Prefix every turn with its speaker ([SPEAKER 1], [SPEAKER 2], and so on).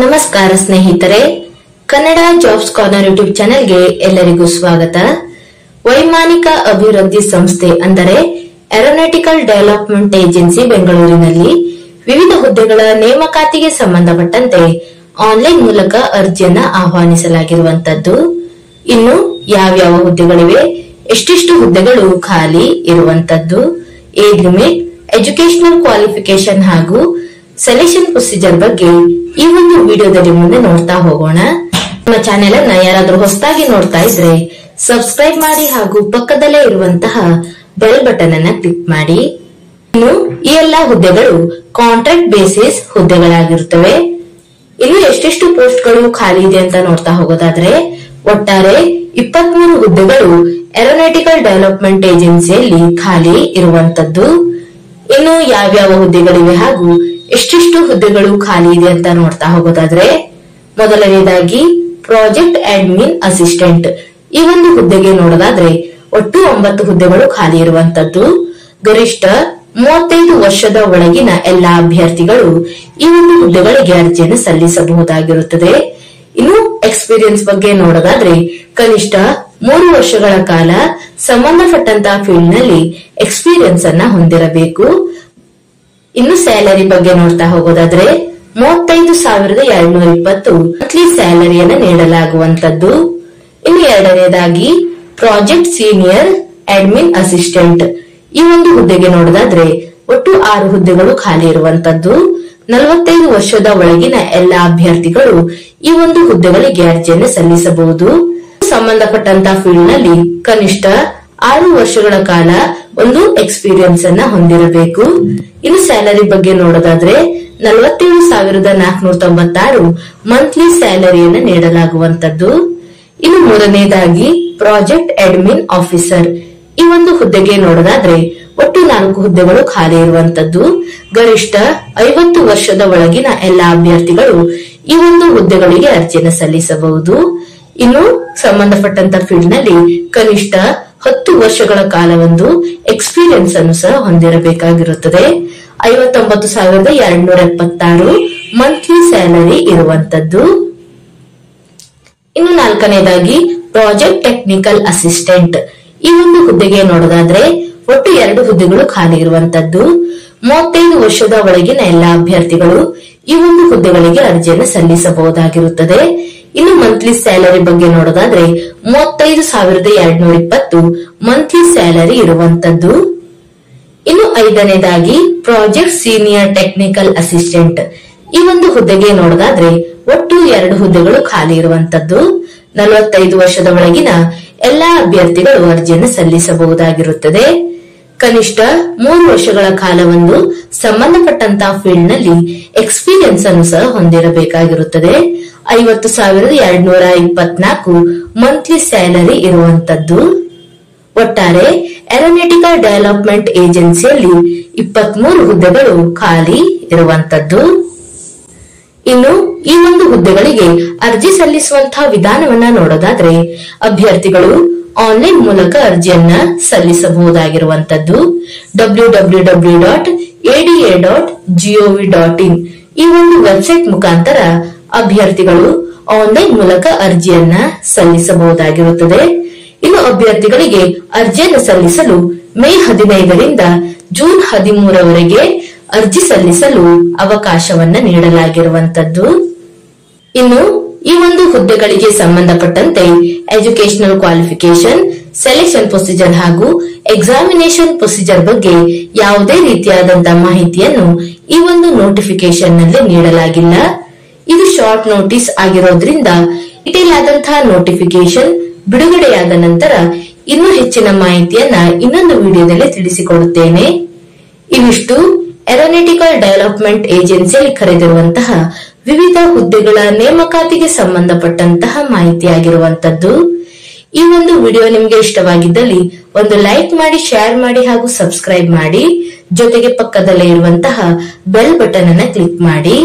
[SPEAKER 1] ನಮಸ್ಕಾರ ಸ್ನೇಹಿತರೆ, Kannada jobs corner YouTube ಚಾನೆಲ್ಗೆ ಎಲ್ಲರಿಗೂ ಸ್ವಾಗತ. ವೈಮಾನಿಕ ಅಭಿವೃದ್ಧಿ ಸಂಸ್ಥೆ ಅಂದರೆ ಏರೋನಾಟಿಕಲ್ ಡೆವಲಪ್ಮೆಂಟ್ ಏಜೆನ್ಸಿ ಬೆಂಗಳೂರಿನಲ್ಲಿ ವಿವಿಧ ಹುದ್ದೆಗಳ ನೇಮಕಾತಿಗೆ ಸಂಬಂಧಪಟ್ಟಂತೆ ಆನ್ಲೈನ್ ಮೂಲಕ ಅರ್ಜಿಯನ್ನ ಆಹ್ವಾನಿಸಲಾಗಿರುವಂತದ್ದು. ಇನ್ನು ಯಾವ್ಯಾವ ಹುದ್ದೆಗಳಿವೆ, ಎಷ್ಟೆಷ್ಟು ಹುದ್ದೆಗಳು ಖಾಲಿ ಇರುವಂತದ್ದು, ಏಜ್ ಲಿಮಿಟ್, ಎಜುಕೇಶನಲ್ ಕ್ವಾಲಿಫಿಕೇಶನ್ ಹಾಗೂ ಸೆಲೆಕ್ಷನ್ ಪ್ರೊಸೀಜರ್ ಬಗ್ಗೆ ಈ ಒಂದು ವಿಡಿಯೋದಲ್ಲಿ ಮುಂದೆ ನೋಡ್ತಾ ಹೋಗೋಣ. ನಮ್ಮ ಚಾನೆಲ್ ಅನ್ನ ಯಾರಾದ್ರೂ ಹೊಸದಾಗಿ ನೋಡ್ತಾ ಇದ್ರೆ ಸಬ್ಸ್ಕ್ರೈಬ್ ಮಾಡಿ ಹಾಗೂ ಪಕ್ಕದಲ್ಲೇ ಇರುವಂತಹ ಬೆಲ್ ಬಟನ್ ಅನ್ನ ಕ್ಲಿಕ್ ಮಾಡಿ. ಇನ್ನು ಈ ಎಲ್ಲಾ ಹುದ್ದೆಗಳು ಕಾಂಟ್ರಾಕ್ಟ್ ಬೇಸಿಸ್ ಹುದ್ದೆಗಳಾಗಿರುತ್ತವೆ. ಇನ್ನು ಎಷ್ಟೆಷ್ಟು ಪೋಸ್ಟ್ಗಳು ಖಾಲಿ ಇದೆ ಅಂತ ನೋಡ್ತಾ ಹೋಗೋದಾದ್ರೆ ಒಟ್ಟಾರೆ 23 ಹುದ್ದೆಗಳು ಏರೋನಾಟಿಕಲ್ ಡೆವಲಪ್ಮೆಂಟ್ ಏಜೆನ್ಸಿಯಲ್ಲಿ ಖಾಲಿ ಇರುವಂತದ್ದು. ಇನ್ನು ಯಾವ್ಯಾವ ಹುದ್ದೆಗಳಿವೆ ಹಾಗೂ ಎಷ್ಟೆಷ್ಟು ಹುದ್ದೆಗಳು ಖಾಲಿ ಇದೆ ಅಂತ ನೋಡ್ತಾ ಹೋಗೋದಾದ್ರೆ ಮೊದಲನೇದಾಗಿ ಪ್ರಾಜೆಕ್ಟ್ ಅಡ್ಮಿನ್ ಅಸಿಸ್ಟೆಂಟ್ ಈ ಒಂದು ಹುದ್ದೆಗೆ ನೋಡೋದಾದ್ರೆ ಒಟ್ಟು 9 ಹುದ್ದೆಗಳು ಖಾಲಿ ಇರುವಂತದ್ದು. ಗರಿಷ್ಠ 35 ವರ್ಷದ ಒಳಗಿನ ಎಲ್ಲಾ ಅಭ್ಯರ್ಥಿಗಳು ಈ ಒಂದು ಹುದ್ದೆಗಳಿಗೆ ಅರ್ಜಿಯನ್ನು ಸಲ್ಲಿಸಬಹುದಾಗಿರುತ್ತದೆ. ಇನ್ನು ಎಕ್ಸ್ಪೀರಿಯನ್ಸ್ ಬಗ್ಗೆ ನೋಡೋದಾದ್ರೆ ಕನಿಷ್ಠ 3 ವರ್ಷಗಳ ಕಾಲ ಸಂಬಂಧಪಟ್ಟಂತಹ ಫೀಲ್ಡ್ ನಲ್ಲಿ ಎಕ್ಸ್ಪೀರಿಯನ್ಸ್ ಅನ್ನ ಹೊಂದಿರಬೇಕು. ಇನ್ನು ಸ್ಯಾಲರಿ ಬಗ್ಗೆ ನೋಡ್ತಾ ಹೋಗೋದಾದ್ರೆ 35,220 ಮಂತ್ಲಿ ಸ್ಯಾಲರಿಯನ್ನ ನೀಡಲಾಗುವಂತದ್ದು. ಇನ್ನು ಎರಡನೇದಾಗಿ ಪ್ರಾಜೆಕ್ಟ್ ಸೀನಿಯರ್ ಅಡ್ಮಿನ್ ಅಸಿಸ್ಟೆಂಟ್ ಈ ಒಂದು ಹುದ್ದೆಗೆ ನೋಡೋದಾದ್ರೆ ಒಟ್ಟು 6 ಹುದ್ದೆಗಳು ಖಾಲಿ ಇರುವಂತದ್ದು. 45 ವರ್ಷದ ಒಳಗಿನ ಎಲ್ಲಾ ಅಭ್ಯರ್ಥಿಗಳು ಈ ಒಂದು ಹುದ್ದೆಗಳಿಗೆ ಅರ್ಜಿಯನ್ನು ಸಲ್ಲಿಸಬಹುದು. ಸಂಬಂಧಪಟ್ಟಂತಹ ಫೀಲ್ಡ್ ನಲ್ಲಿ ಕನಿಷ್ಠ 6 ವರ್ಷಗಳ ಕಾಲ ಒಂದು ಎಕ್ಸ್ಪೀರಿಯನ್ಸ್ ಅನ್ನ ಹೊಂದಿರಬೇಕು. ಇನ್ನು ಸ್ಯಾಲರಿ ಬಗ್ಗೆ ನೋಡೋದಾದ್ರೆ 47,496 ಮಂತ್ಲಿ ಸ್ಯಾಲರಿಯನ್ನು ನೀಡಲಾಗುವಂತದ್ದು. ಇನ್ನು ಮೂರನೇದಾಗಿ ಪ್ರಾಜೆಕ್ಟ್ ಅಡ್ಮಿನ್ ಆಫೀಸರ್ ಈ ಒಂದು ಹುದ್ದೆಗೆ ನೋಡೋದಾದ್ರೆ ಒಟ್ಟು 4 ಹುದ್ದೆಗಳು ಖಾಲಿ ಇರುವಂತದ್ದು. ಗರಿಷ್ಠ 50 ವರ್ಷದ ಒಳಗಿನ ಎಲ್ಲಾ ಅಭ್ಯರ್ಥಿಗಳು ಈ ಒಂದು ಹುದ್ದೆಗಳಿಗೆ ಅರ್ಜಿಯನ್ನು ಸಲ್ಲಿಸಬಹುದು. ಇನ್ನು ಸಂಬಂಧಪಟ್ಟಂತ ಫೀಲ್ಡ್ ನಲ್ಲಿ ಕನಿಷ್ಠ 10 ವರ್ಷಗಳ ಕಾಲ ಒಂದು ಎಕ್ಸ್ಪೀರಿಯನ್ಸ್ ಅನ್ನು ಸಹ ಹೊಂದಿರಬೇಕಾಗಿರುತ್ತದೆ. 59,276 ಮಂತ್ಲಿ ಸ್ಯಾಲರಿ ಇರುವಂತದ್ದು. ಇನ್ನು ನಾಲ್ಕನೇದಾಗಿ ಪ್ರಾಜೆಕ್ಟ್ ಟೆಕ್ನಿಕಲ್ ಅಸಿಸ್ಟೆಂಟ್ ಈ ಒಂದು ಹುದ್ದೆಗೆ ನೋಡೋದಾದ್ರೆ ಒಟ್ಟು 2 ಹುದ್ದೆಗಳು ಖಾಲಿ ಇರುವಂತದ್ದು. 35 ವರ್ಷದ ಒಳಗಿನ ಎಲ್ಲಾ ಅಭ್ಯರ್ಥಿಗಳು ಈ ಒಂದು ಹುದ್ದೆಗಳಿಗೆ ಅರ್ಜಿಯನ್ನು ಸಲ್ಲಿಸಬಹುದಾಗಿರುತ್ತದೆ. ಇನ್ನು ಮಂತ್ಲಿ ಸ್ಯಾಲರಿ ಬಗ್ಗೆ ನೋಡೋದಾದ್ರೆ 35,220 ಮಂತ್ಲಿ ಸ್ಯಾಲರಿ ಇರುವಂತದ್ದು. ಇನ್ನು ಐದನೇದಾಗಿ ಪ್ರಾಜೆಕ್ಟ್ ಸೀನಿಯರ್ ಟೆಕ್ನಿಕಲ್ ಅಸಿಸ್ಟೆಂಟ್ ಈ ಒಂದು ಹುದ್ದೆಗೆ ನೋಡೋದಾದ್ರೆ ಒಟ್ಟು 2 ಹುದ್ದೆಗಳು ಖಾಲಿ ಇರುವಂತದ್ದು. 45 ವರ್ಷದ ಒಳಗಿನ ಎಲ್ಲಾ ಅಭ್ಯರ್ಥಿಗಳು ಅರ್ಜಿಯನ್ನು ಸಲ್ಲಿಸಬಹುದಾಗಿರುತ್ತದೆ. ಕನಿಷ್ಠ 3 ವರ್ಷಗಳ ಕಾಲ ಒಂದು ಸಂಬಂಧಪಟ್ಟಂತಹ ಫೀಲ್ಡ್ ನಲ್ಲಿ ಎಕ್ಸ್ಪೀರಿಯನ್ಸ್ ಅನ್ನು ಸಹ ಹೊಂದಿರಬೇಕಾಗಿರುತ್ತದೆ. 50,224 ಮಂತ್ಲಿ ಸ್ಯಾಲರಿ ಇರುವಂತದ್ದು. ಒಟ್ಟಾರೆ ಏರೋನಾಟಿಕಲ್ ಡೆವಲಪ್ಮೆಂಟ್ ಏಜೆನ್ಸಿಯಲ್ಲಿ 23 ಹುದ್ದೆಗಳು ಖಾಲಿ ಇರುವಂತದ್ದು. ಇನ್ನು ಈ ಒಂದು ಹುದ್ದೆಗಳಿಗೆ ಅರ್ಜಿ ಸಲ್ಲಿಸುವಂತಹ ವಿಧಾನವನ್ನ ನೋಡೋದಾದ್ರೆ ಅಭ್ಯರ್ಥಿಗಳು ಆನ್ಲೈನ್ ಮೂಲಕ ಅರ್ಜಿಯನ್ನ ಸಲ್ಲಿಸಬಹುದಾಗಿರುವಂತದ್ದು. www.ada.gov.in ಈ ಒಂದು ವೆಬ್ಸೈಟ್ ಮುಖಾಂತರ ಅಭ್ಯರ್ಥಿಗಳು ಆನ್ಲೈನ್ ಮೂಲಕ ಅರ್ಜಿಯನ್ನ ಸಲ್ಲಿಸಬಹುದಾಗಿರುತ್ತದೆ. ಇನ್ನು ಅಭ್ಯರ್ಥಿಗಳಿಗೆ ಅರ್ಜಿಯನ್ನು ಸಲ್ಲಿಸಲು ಮೇ 15ರಿಂದ ಜೂನ್ 13ರವರೆಗೆ ಅರ್ಜಿ ಸಲ್ಲಿಸಲು ಅವಕಾಶವನ್ನ ನೀಡಲಾಗಿರುವಂತದ್ದು. ಇನ್ನು ಈ ಒಂದು ಹುದ್ದೆಗಳಿಗೆ ಸಂಬಂಧಪಟ್ಟಂತೆ ಎಜುಕೇಶನಲ್ ಕ್ವಾಲಿಫಿಕೇಶನ್, ಸೆಲೆಕ್ಷನ್ ಪ್ರೊಸೀಜರ್ ಹಾಗೂ ಎಕ್ಸಾಮಿನೇಷನ್ ಪ್ರೊಸೀಜರ್ ಬಗ್ಗೆ ಯಾವುದೇ ರೀತಿಯಾದಂತಹ ಮಾಹಿತಿಯನ್ನು ಈ ಒಂದು ನೋಟಿಫಿಕೇಶನ್ ನಲ್ಲಿ ನೀಡಲಾಗಿಲ್ಲ. ಇದು ಶಾರ್ಟ್ ನೋಟಿಸ್ ಆಗಿರೋದ್ರಿಂದ ಡೀಟೇಲ್ ಆದಂತಹ ನೋಟಿಫಿಕೇಶನ್ ಬಿಡುಗಡೆಯಾದ ನಂತರ ಇನ್ನೂ ಹೆಚ್ಚಿನ ಮಾಹಿತಿಯನ್ನ ಇನ್ನೊಂದು ವಿಡಿಯೋದಲ್ಲಿ ತಿಳಿಸಿಕೊಡುತ್ತೇನೆ. ಇವಿಷ್ಟು ಏರೋನಾಟಿಕಲ್ ಡೆವಲಪ್ಮೆಂಟ್ ಏಜೆನ್ಸಿಯಲ್ಲಿ ಕರೆದಿರುವಂತಹ ವಿವಿಧ ಹುದ್ದೆಗಳ ನೇಮಕಾತಿಗೆ ಸಂಬಂಧಪಟ್ಟಂತಹ ಮಾಹಿತಿಯಾಗಿರುವಂತದ್ದು. ಈ ಒಂದು ವಿಡಿಯೋ ನಿಮ್ಗೆ ಇಷ್ಟವಾಗಿದ್ದಲ್ಲಿ ಒಂದು ಲೈಕ್ ಮಾಡಿ, ಶೇರ್ ಮಾಡಿ ಹಾಗೂ ಸಬ್ಸ್ಕ್ರೈಬ್ ಮಾಡಿ. ಜೊತೆಗೆ ಪಕ್ಕದಲ್ಲೇ ಇರುವಂತಹ ಬೆಲ್ ಬಟನ್ ಅನ್ನ ಕ್ಲಿಕ್ ಮಾಡಿ.